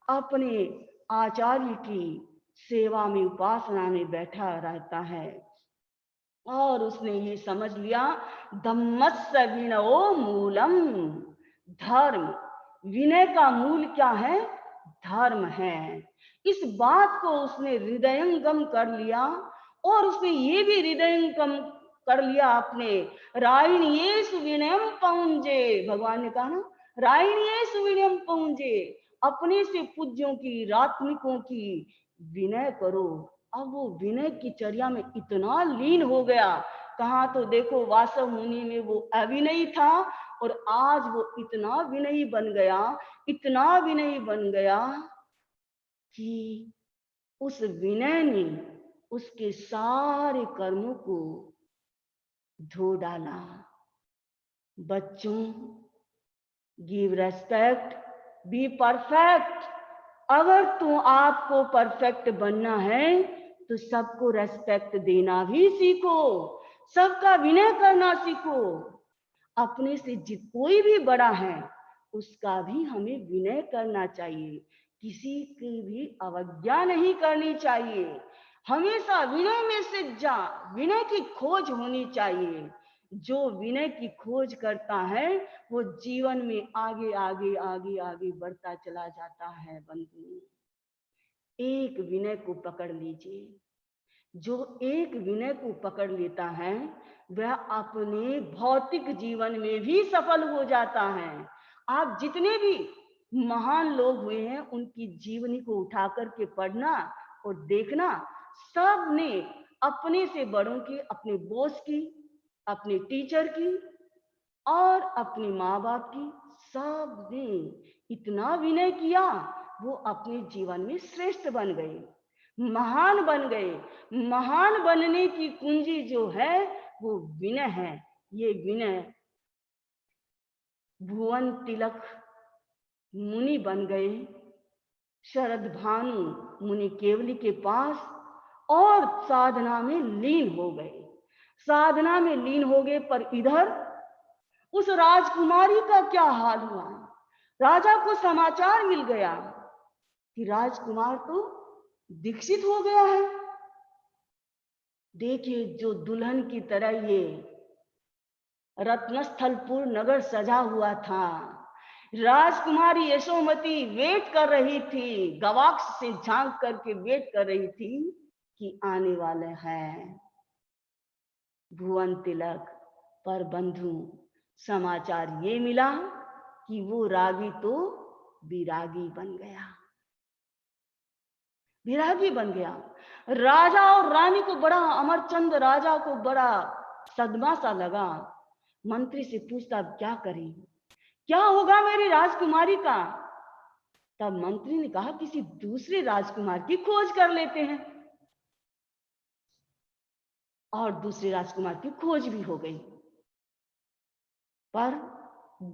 Speaker 1: अपने आचार्य की सेवा में, उपासना में बैठा रहता है। और उसने ये समझ लिया, धम्मस्य विनयो मूलम। धर्म, विनय का मूल क्या है? धर्म है। इस बात को उसने हृदयंगम कर लिया। और उसने ये भी हृदयंगम कर लिया अपने, रायणीयेषु विनयम पौंजे। भगवान ने कहा ना, रायणीयेषु विनयम पौंजे, अपने से पूज्यों की, रात्मिकों की विनय करो। अब वो विनय की चर्या में इतना लीन हो गया। कहाँ तो देखो वासव मुनि में वो अविनयी था, और आज वो इतना विनयी बन गया, इतना विनयी बन गया कि उस विनय ने उसके सारे कर्मों को धो डाला। बच्चों, गिव रेस्पेक्ट, बी परफेक्ट। अगर तो आपको परफेक्ट बनना है तो सबको रेस्पेक्ट देना भी सीखो, सबका विनय करना सीखो। अपने से कोई भी बड़ा है उसका भी हमें विनय करना चाहिए, किसी की भी अवज्ञा नहीं करनी चाहिए। हमेशा विनय में से विनय की खोज होनी चाहिए। जो विनय की खोज करता है वो जीवन में आगे आगे आगे आगे बढ़ता चला जाता है। बंधु, एक विनय को पकड़ लीजिए। जो एक विनय को पकड़ लेता है वह अपने भौतिक जीवन में भी सफल हो जाता है। आप जितने भी महान लोग हुए हैं उनकी जीवनी को उठा करके पढ़ना और देखना, सब ने अपने से बड़ों की, अपने बॉस की, अपने टीचर की और अपने माँ बाप की, सब ने इतना विनय किया, वो अपने जीवन में श्रेष्ठ बन गए, महान बन गए। महान बनने की कुंजी जो है वो विनय है। ये विनय भुवन तिलक मुनि बन गए शरद भानु मुनि केवली के पास, और साधना में लीन हो गए। साधना में लीन हो गए, पर इधर उस राजकुमारी का क्या हाल हुआ? राजा को समाचार मिल गया कि राजकुमार तो दीक्षित हो गया है। देखिए, जो दुल्हन की तरह ये रत्नस्थलपुर नगर सजा हुआ था, राजकुमारी यशोमती वेट कर रही थी, गवाक्ष से झांक करके वेट कर रही थी कि आने वाले हैं भुवन तिलक। पर बंधु, समाचार ये मिला कि वो रागी तो विरागी बन गया, विरागी बन गया। राजा और रानी को बड़ा, अमरचंद राजा को बड़ा सदमा सा लगा। मंत्री से पूछता, क्या करें, क्या होगा मेरी राजकुमारी का? तब मंत्री ने कहा, किसी दूसरे राजकुमार की खोज कर लेते हैं। और दूसरे राजकुमार की खोज भी हो गई। पर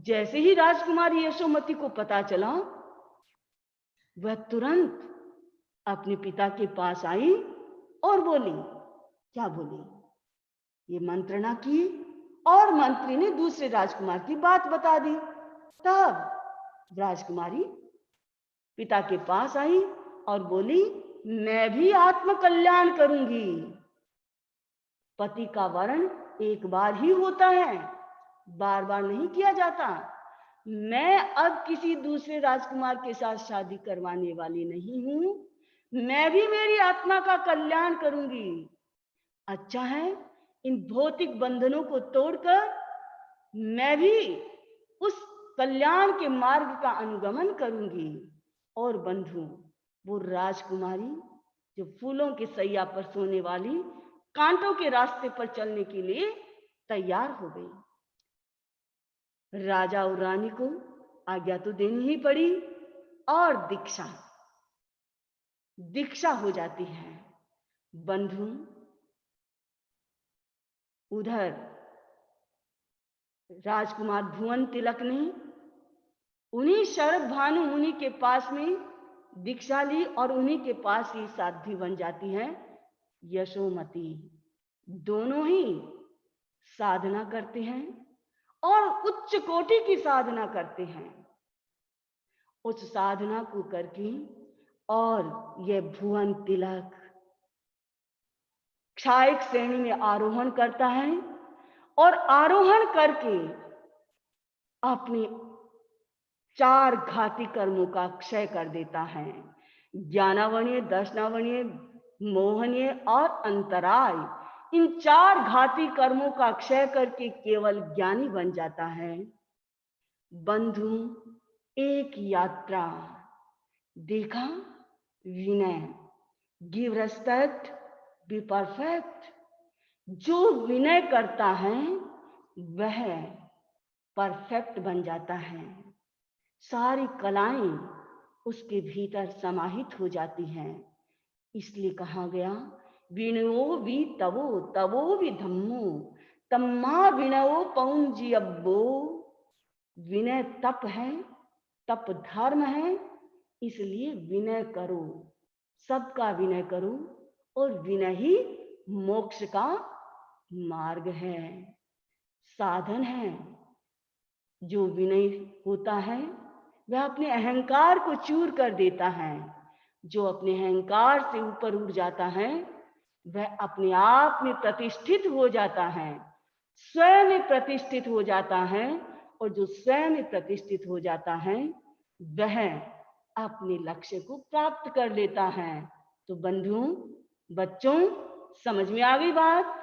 Speaker 1: जैसे ही राजकुमारी यशोमती को पता चला, वह तुरंत अपने पिता के पास आई और बोली। क्या बोली? ये मंत्रणा की और मंत्री ने दूसरे राजकुमार की बात बता दी। तब राजकुमारी पिता के पास आई और बोली, मैं भी आत्म कल्याण करूंगी। पति का वरण एक बार ही होता है, बार बार नहीं किया जाता। मैं अब किसी दूसरे राजकुमार के साथ शादी करवाने वाली नहीं हूं। मैं भी मेरी आत्मा का कल्याण करूंगी। अच्छा है, इन भौतिक बंधनों को तोड़कर मैं भी उस कल्याण के मार्ग का अनुगमन करूंगी। और बंधु, वो राजकुमारी जो फूलों के सैया पर सोने वाली, कांटों के रास्ते पर चलने के लिए तैयार हो गई। राजा और रानी को आज्ञा तो देनी ही पड़ी, और दीक्षा हो जाती है। बंधु, उधर राजकुमार भुवन तिलक ने उन्हीं शरद भानु मुनि के पास में दीक्षा ली और उन्हीं के पास ही साध्वी बन जाती है यशोमती। दोनों ही साधना करते हैं और उच्च कोटि की साधना करते हैं। उस साधना को करके और यह भुवन तिलक क्षायक श्रेणी में आरोहण करता है और आरोहण करके अपने 4 घाती कर्मों का क्षय कर देता है। ज्ञानावरणीय, दर्शनावरणीय, मोहनीय और अंतराय, इन 4 घाती कर्मों का क्षय करके केवल ज्ञानी बन जाता है। बंधु, एक यात्रा देखा, विनय, गिव रेस्पेक्ट, बी परफेक्ट। जो विनय करता है वह परफेक्ट बन जाता है। सारी कलाएं उसके भीतर समाहित हो जाती हैं। इसलिए कहा गया, विनयो वि तवो तवो वि धम्मो तम्मा विनयो पौंजियब्बो। विनय तप है, तप धर्म है, इसलिए विनय करो, सबका विनय करो और विनय ही मोक्ष का मार्ग है, साधन है। जो विनय होता है वह अपने अहंकार को चूर कर देता है। जो अपने अहंकार से ऊपर उठ जाता है वह अपने आप में प्रतिष्ठित हो जाता है, स्वयं में प्रतिष्ठित हो जाता है। और जो स्वयं में प्रतिष्ठित हो जाता है वह अपने लक्ष्य को प्राप्त कर लेता है। तो बंधुओं, बच्चों, समझ में आ गई बात?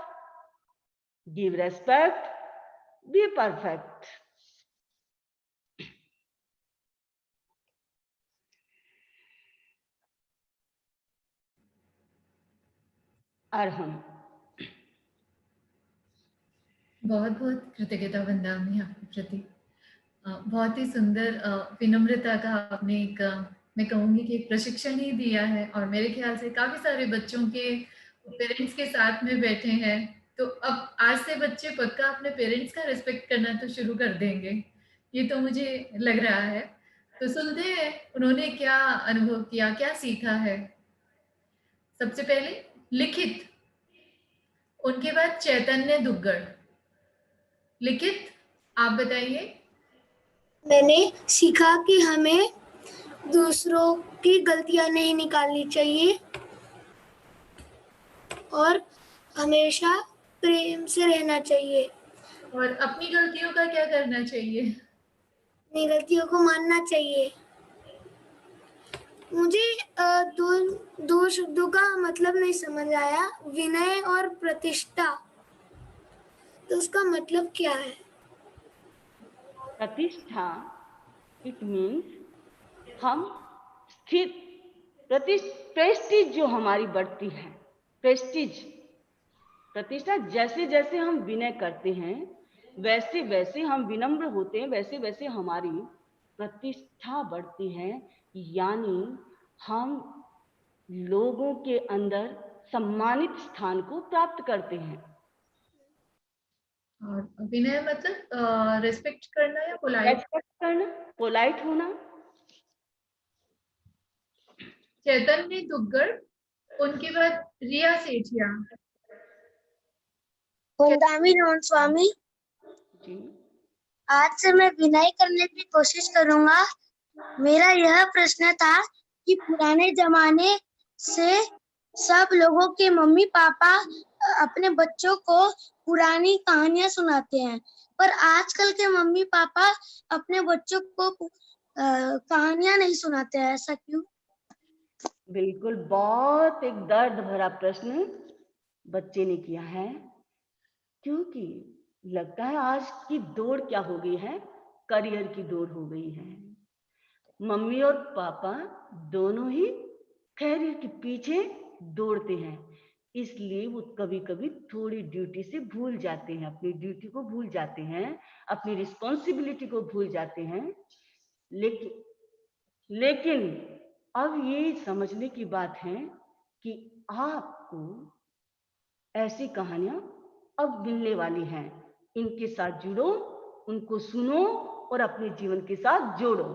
Speaker 1: Give respect, be perfect. Arham.
Speaker 2: बहुत बहुत कृतज्ञता वंदनामि आपके प्रति। बहुत ही सुंदर विनम्रता का आपने एक मैं कहूँगी कि एक प्रशिक्षण ही दिया है और मेरे ख्याल से काफी सारे बच्चों के पेरेंट्स के साथ में बैठे हैं। तो अब आज से बच्चे पक्का अपने पेरेंट्स का रिस्पेक्ट करना तो शुरू कर देंगे, ये तो मुझे लग रहा है। तो सुनते हैं उन्होंने क्या अनुभव किया, क्या सीखा है। सबसे पहले लिखित, उनके बाद चैतन्य दुग्गड़। लिखित, आप बताइए।
Speaker 3: मैंने सीखा कि हमें दूसरों की गलतियां नहीं निकालनी चाहिए और हमेशा प्रेम से रहना चाहिए।
Speaker 2: और अपनी गलतियों का क्या करना चाहिए?
Speaker 3: अपनी गलतियों को मानना चाहिए। मुझे दो शब्दों का मतलब नहीं समझ आया, विनय और प्रतिष्ठा, तो उसका मतलब क्या है?
Speaker 1: प्रतिष्ठा, इट मीन्स हम स्थित, प्रेस्टीज जो हमारी बढ़ती है, प्रेस्टीज, प्रतिष्ठा। जैसे जैसे हम विनय करते हैं वैसे वैसे हम विनम्र होते हैं, वैसे वैसे हमारी प्रतिष्ठा बढ़ती है, यानी हम लोगों के अंदर सम्मानित स्थान को प्राप्त करते हैं।
Speaker 2: और विनय मतलब रिस्पेक्ट करना या पोलाइट?
Speaker 1: रेस्पेक्ट करना, पोलाइट होना।
Speaker 2: चैतन्य दुग्गड़, उनके बाद रिया सेठिया।
Speaker 3: वंदामी नमन स्वामी,
Speaker 1: जी,
Speaker 3: आज से मैं विनय करने की कोशिश करूंगा। मेरा यह प्रश्न था कि पुराने जमाने से सब लोगों के मम्मी पापा अपने बच्चों को पुरानी कहानियां सुनाते हैं, पर आजकल के मम्मी पापा अपने बच्चों को कहानियां नहीं सुनाते हैं, ऐसा क्यों?
Speaker 1: बिल्कुल, बहुत एक दर्द भरा प्रश्न बच्चे ने किया है। क्योंकि लगता है आज की दौड़ क्या हो गई है, करियर की दौड़ हो गई है। मम्मी और पापा दोनों ही करियर के पीछे दौड़ते हैं, इसलिए वो कभी कभी थोड़ी ड्यूटी से भूल जाते हैं, अपनी ड्यूटी को भूल जाते हैं, अपनी रिस्पॉन्सिबिलिटी को भूल जाते हैं। लेकिन अब ये समझने की बात है कि आपको ऐसी कहानियां अब मिलने वाली हैं, इनके साथ जुड़ो, उनको सुनो और अपने जीवन के साथ जोड़ो।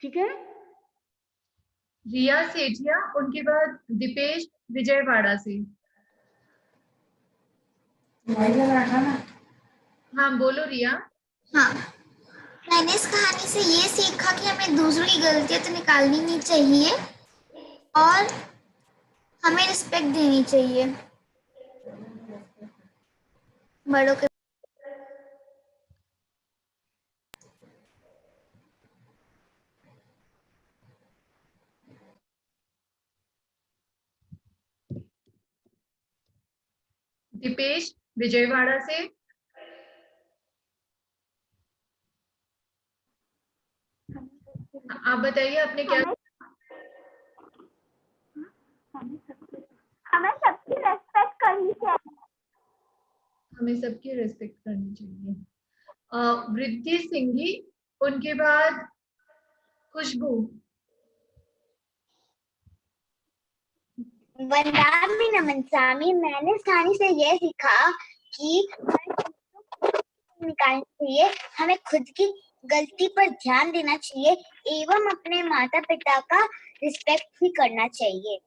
Speaker 1: ठीक है?
Speaker 2: रिया सेठिया, उनके बाद दीपेश विजयवाड़ा से। हाँ बोलो रिया।
Speaker 3: हाँ, मैंने इस कहानी से ये सीखा कि हमें दूसरों की गलतियां तो निकालनी नहीं चाहिए और हमें रिस्पेक्ट देनी चाहिए बड़ों के।
Speaker 2: दीपेश विजयवाड़ा से। आप बताइए आपने क्या।
Speaker 3: हमें सबकी रेस्पेक्ट करनी चाहिए।
Speaker 2: हमें सबकी रेस्पेक्ट करनी चाहिए। वृद्धि सिंघी, उनके बाद खुशबू।
Speaker 3: वंदामी नमन स्वामी, मैंने इस कहानी से ये सीखा कि निकालनी चाहिए, हमें खुद की गलती पर ध्यान देना चाहिए एवं अपने माता पिता का रिस्पेक्ट भी करना चाहिए।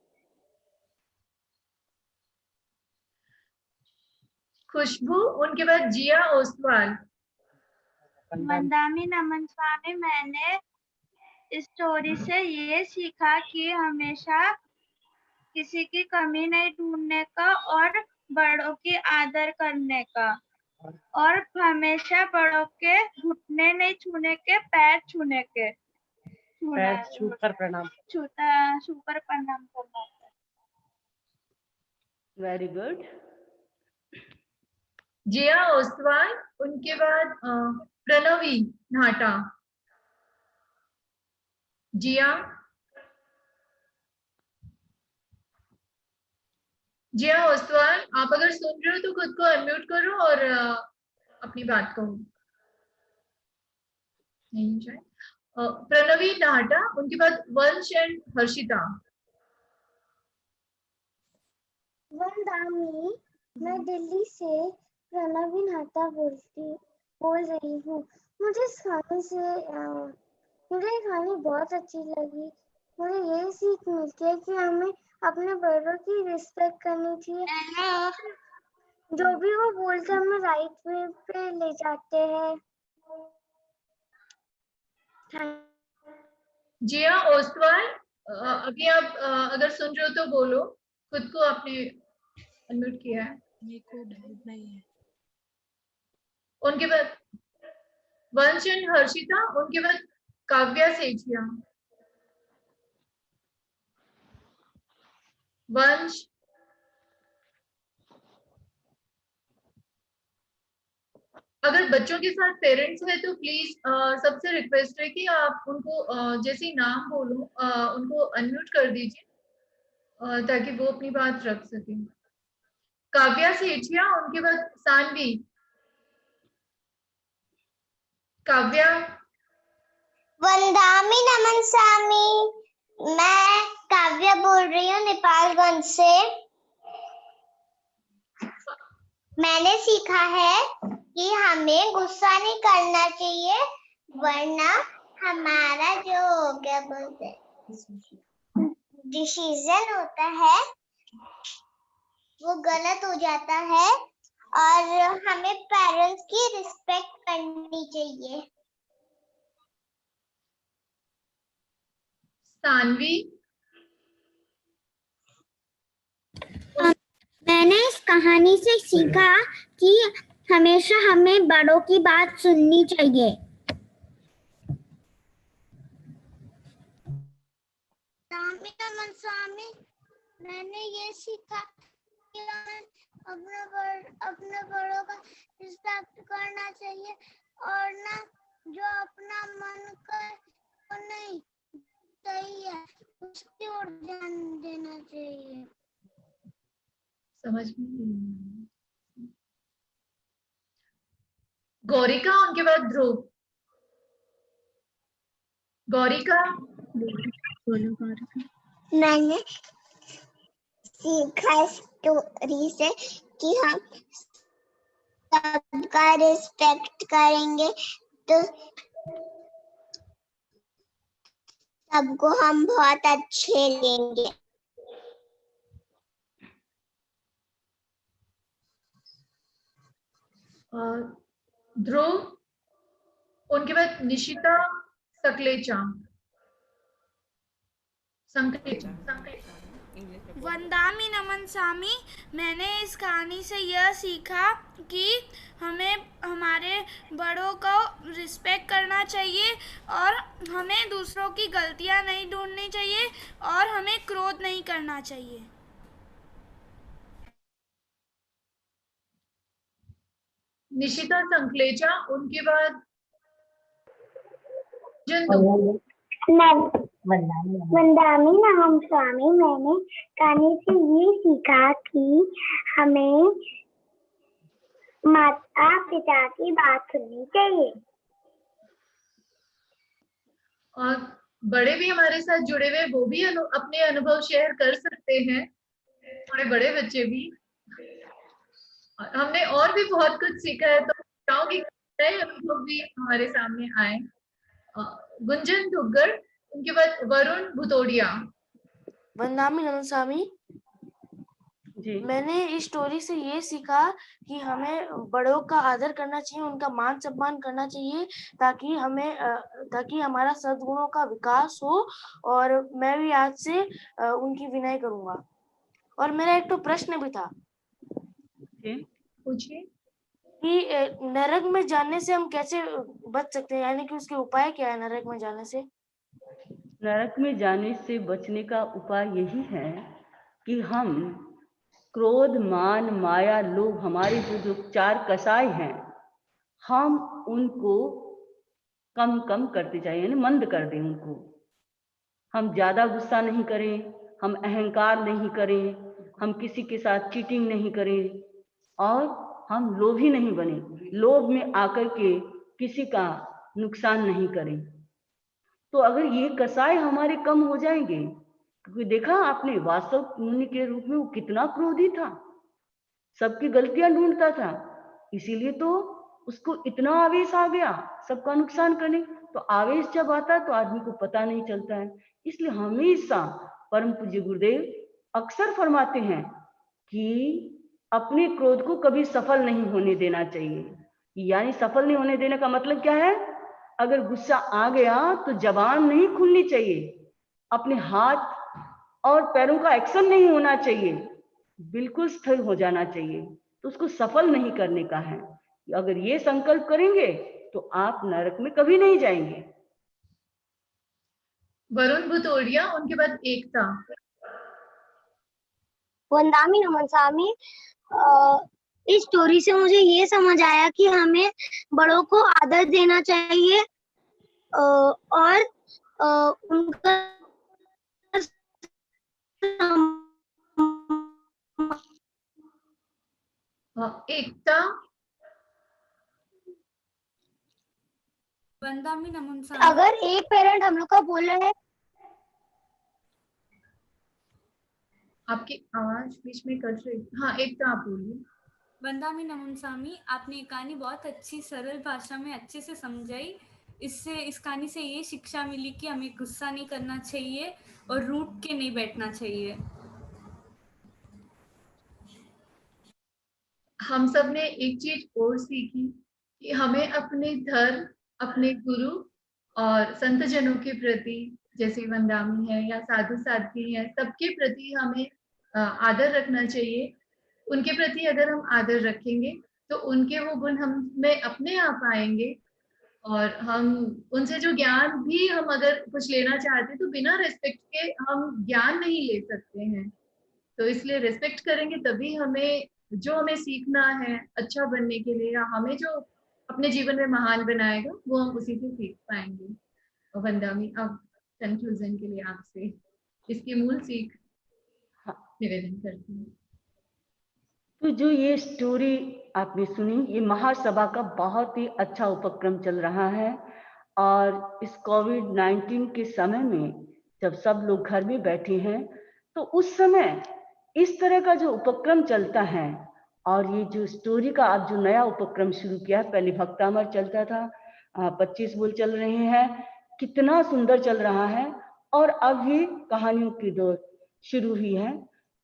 Speaker 2: खुशबू, उनके बाद जिया ओसवाल।
Speaker 4: वंदामी नमन स्वामी, मैंने इस स्टोरी से ये सीखा कि हमेशा किसी की कमी नहीं ढूंढने का और बड़ों की आदर करने का, और हमेशा बड़ों के घुटने नहीं छूने के, पैर छूने के,
Speaker 5: पैर छूकर प्रणाम
Speaker 4: छूकर प्रणाम करना।
Speaker 1: Very good.
Speaker 2: जिया ओसवाल, उनके बाद प्रणवी नाटा। जिया ओसवाल, आप अगर सुन रहे हो तो खुद को अनम्यूट करो और अपनी बात कहो। नहीं शायद। प्रणवी नाटा, उनके बाद वंश एंड हर्षिता।
Speaker 3: वंदामी, मैं दिल्ली से प्रणवी नाटा बोल रही हूँ। मुझे इस कहानी बहुत अच्छी लगी। मुझे ये सीख मिलती है कि हमें अपने बड़ों की रिस्पेक्ट करनी चाहिए। जो भी वो बोलते हैं हमें राइट वे पे ले जाते हैं।
Speaker 2: जिया ओसवाल, अभी आप अगर सुन रहे हो तो बोलो, खुद को आपने अनम्यूट किया है।
Speaker 5: ये कोड नहीं है।
Speaker 2: उनके बाद वंश एंड हर्षिता, उनके बाद काव्या सेठिया। वंश, अगर बच्चों के साथ पेरेंट्स है तो प्लीज सबसे रिक्वेस्ट है कि आप उनको जैसे ही नाम बोलो उनको अनम्यूट कर दीजिए ताकि वो अपनी बात रख सके। काव्या सेठिया, उनके बाद सानवी। काव्या।
Speaker 3: वंदामी नमन स्वामी, मैं काव्या बोल रही हूँ नेपालगंज से। मैंने सीखा है कि हमें गुस्सा नहीं करना चाहिए वरना हमारा जो क्या बोलते डिसीजन होता है वो गलत हो जाता है और हमें पेरेंट्स की रिस्पेक्ट करनी चाहिए।
Speaker 2: सानवी।
Speaker 3: मैंने इस कहानी से सीखा कि हमेशा हमें बड़ों की बात सुननी चाहिए। स्वामी, मैंने ये सीखा कि हमें अपने बड़ों का रिस्पेक्ट करना चाहिए और ना जो अपना मन करे वो नहीं सही है उसकी ओर ध्यान देना चाहिए।
Speaker 2: समझ में नहीं आया। गौरिका, उनके बाद ध्रुव। गौरिका।
Speaker 3: मैंने सीखा स्टोरी से कि हम सबका रिस्पेक्ट करेंगे तो सबको हम बहुत अच्छे लेंगे।
Speaker 2: ध्रुव, उनके बाद निशिता सकलेचा।
Speaker 6: वंदामी नमन सामी। मैंने इस कहानी से यह सीखा कि हमें हमारे बड़ों को रिस्पेक्ट करना चाहिए और हमें दूसरों की गलतियां नहीं ढूंढनी चाहिए और हमें क्रोध नहीं करना चाहिए।
Speaker 2: निशिता संकलेचा, उनके बाद
Speaker 3: वंदामी नमन स्वामी। मैंने कहानी से ये सीखा कि हमें माता पिता की बात सुननी चाहिए।
Speaker 2: और बड़े भी हमारे साथ जुड़े हुए, वो भी अपने अनुभव शेयर कर सकते हैं, थोड़े बड़े बच्चे भी। और हमने और भी बहुत कुछ सीखा है, तो चाहूंगी नए अनुभव भी हमारे सामने आए। गुंजन दुग्गर, उनके बाद वरुण भुतोड़िया।
Speaker 7: वंदामी नमन स्वामी।
Speaker 1: जी।
Speaker 7: मैंने इस स्टोरी से ये सीखा कि हमें बड़ों का आदर करना चाहिए, उनका मान सम्मान करना चाहिए, ताकि हमारा सद्गुणों का विकास हो। और मैं भी आज से उनकी विनय करूंगा। और मेरा एक तो प्रश्न भी था
Speaker 2: पूछिए
Speaker 7: कि नरक में जाने से हम कैसे बच सकते हैं, यानी कि उसके उपाय क्या है नरक में जाने से?
Speaker 1: नरक में जाने से बचने का उपाय यही है कि हम क्रोध, मान, माया, लोभ, हमारे जो चार कसाय हैं, हम उनको कम कम करते जाएं, यानी मंद कर दें उनको। हम ज्यादा गुस्सा नहीं करें, हम अहंकार नहीं करें, हम किसी के साथ चीटिंग नहीं करें और हम लोभी नहीं बने, लोभ में आकर के किसी का नुकसान नहीं करें। तो अगर ये कसाय हमारे कम हो जाएंगे, क्योंकि देखा आपने वासव मुनि के रूप में वो कितना क्रोधी था, सबकी गलतियां ढूंढता था, इसीलिए तो उसको इतना आवेश आ गया सबका नुकसान करने। तो आवेश जब आता है तो आदमी को पता नहीं चलता है। इसलिए हमेशा परम पूज्य गुरुदेव अक्सर फरमाते हैं कि अपने क्रोध को कभी सफल नहीं होने देना चाहिए। यानी सफल नहीं होने देने का मतलब क्या है? अगर गुस्सा आ गया तो जबान नहीं खुलनी चाहिए, अपने हाथ और पैरों का एक्शन नहीं होना चाहिए, बिल्कुल स्थिर हो जाना चाहिए। तो उसको सफल नहीं करने का है। अगर ये संकल्प करेंगे तो आप नरक में कभी नहीं जाएंगे।
Speaker 2: वरुण भुतोड़िया, उनके बाद एकता।
Speaker 3: वंदामी नमन स्वामी। इस स्टोरी से मुझे ये समझ आया कि हमें बड़ों को आदर देना चाहिए और उनका
Speaker 2: एकता।
Speaker 6: वंदामी नमन सामी।
Speaker 3: अगर एक पेरेंट हम लोग का बोल रहे हैं,
Speaker 2: आपकी आवाज बीच में कट रही। हाँ, एकता आप बोलिए।
Speaker 8: वंदामी नमन स्वामी, आपने ये कहानी बहुत अच्छी सरल भाषा में अच्छे से समझाई। इससे इस कहानी से ये शिक्षा मिली कि हमें गुस्सा नहीं करना चाहिए और रूठ के नहीं बैठना चाहिए।
Speaker 2: हम सब ने एक चीज और सीखी कि हमें अपने धर्म, अपने गुरु और संत जनों के प्रति, जैसे वंदामी है या साधु साध्वी है, सबके प्रति हमें आदर रखना चाहिए। उनके प्रति अगर हम आदर रखेंगे तो उनके वो गुण हम में अपने आप आएंगे और हम उनसे जो ज्ञान भी हम अगर कुछ लेना चाहते हैं तो बिना रिस्पेक्ट के हम ज्ञान नहीं ले सकते हैं। तो इसलिए रिस्पेक्ट करेंगे तभी हमें जो हमें सीखना है अच्छा बनने के लिए, या हमें जो अपने जीवन में महान बनाएगा वो हम उसी से सीख पाएंगे। और वंदामी, अब कंक्लूजन के लिए आपसे इसकी मूल सीख निवेदन करती हूँ।
Speaker 1: तो जो ये स्टोरी आपने सुनी, ये महासभा का बहुत ही अच्छा उपक्रम चल रहा है। और इस कोविड-19 के समय में जब सब लोग घर में बैठे हैं, तो उस समय इस तरह का जो उपक्रम चलता है, और ये जो स्टोरी का आप जो नया उपक्रम शुरू किया है, पहले भक्तामर चलता था, 25 बोल चल रहे हैं, कितना सुंदर चल रहा है। और अभी कहानियों की दौर शुरू हुई है।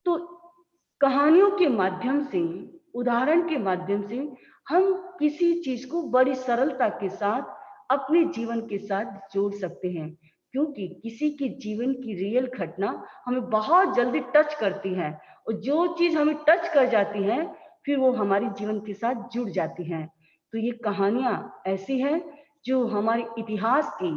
Speaker 1: तो कहानियों के माध्यम से, उदाहरण के माध्यम से हम किसी चीज को बड़ी सरलता के साथ अपने जीवन के साथ जोड़ सकते हैं, क्योंकि किसी के जीवन की रियल घटना हमें बहुत जल्दी टच करती है, और जो चीज हमें टच कर जाती है फिर वो हमारे जीवन के साथ जुड़ जाती हैं। तो ये कहानियां ऐसी हैं जो हमारे इतिहास की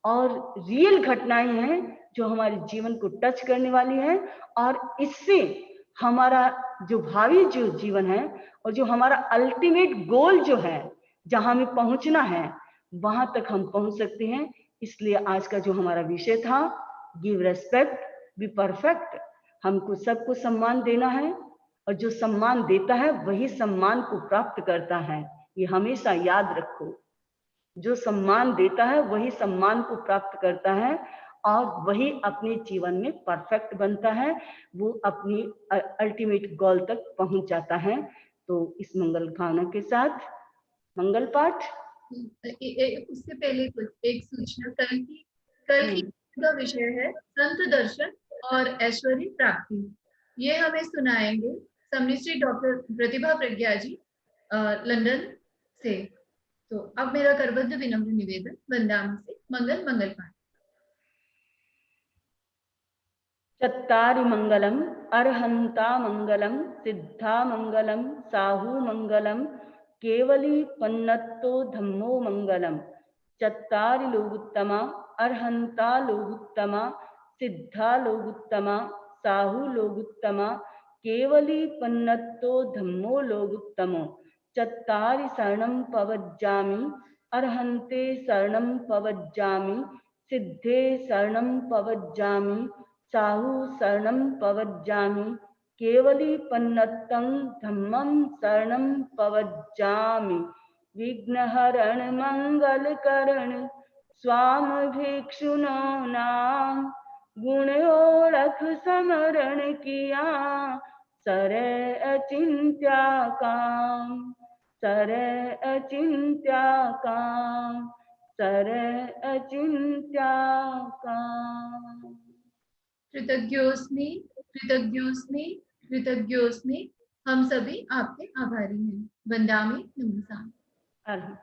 Speaker 1: और रियल घटनाएं हैं जो हमारे जीवन को टच करने वाली हैं, और इससे हमारा जो भावी जो जीवन है और जो हमारा अल्टीमेट गोल जो है, जहां हमें पहुंचना है, वहां तक हम पहुंच सकते हैं। इसलिए आज का जो हमारा विषय था, गिव रेस्पेक्ट बी परफेक्ट, हमको सबको सम्मान देना है, और जो सम्मान देता है वही सम्मान को प्राप्त करता है। ये हमेशा याद रखो, जो सम्मान देता है वही सम्मान को प्राप्त करता है, और वही अपने जीवन में परफेक्ट बनता है, वो अपनी अल्टीमेट गोल तक पहुंच जाता है। तो इस मंगल भावना के साथ मंगल पाठ।
Speaker 2: उससे पहले एक सूचना, कल की का विषय है संत दर्शन और ऐश्वर्य प्राप्ति। ये हमें सुनाएंगे समनिश्री डॉक्टर प्रतिभा प्रज्ञा जी लंदन से। तो अब मेरा करबद्ध विनम्र निवेदन वंदामी से मंगल पाठ।
Speaker 1: चत्तारि मंगलम अर्हंता मंगलम सिद्धा मंगलम साहू मंगलम केवली पन्नत्तो धम्मो मंगलम। चत्तारि लोगुत्तमा अर्हंता लोगुत्तमा सिद्धा लोगुत्तमा साहू लोगुत्तमा केवली पन्नत्तो धम्मो लोगुत्तमो। चत्तारि शरणं पवज्जामि अर्हन्ते शरणं पवज्जामि सिद्धे शरणं पवज्जामि साहू शरणं पवज्जामि केवली पन्नत्तं धम्मं शरणं पवज्जामि। विघ्नहरण मंगलकरण स्वाम भिक्षुनो नाम गुण ओळख समरण किया सरे अचिंत्या काम। सरे अचिंत्या काम, सरे अचिंत्या काम।
Speaker 2: कृतज्ञोस्मि कृतज्ञोस्मि कृतज्ञोस्मि। हम सभी आपके आभारी हैं। वंदामी नमस्कार।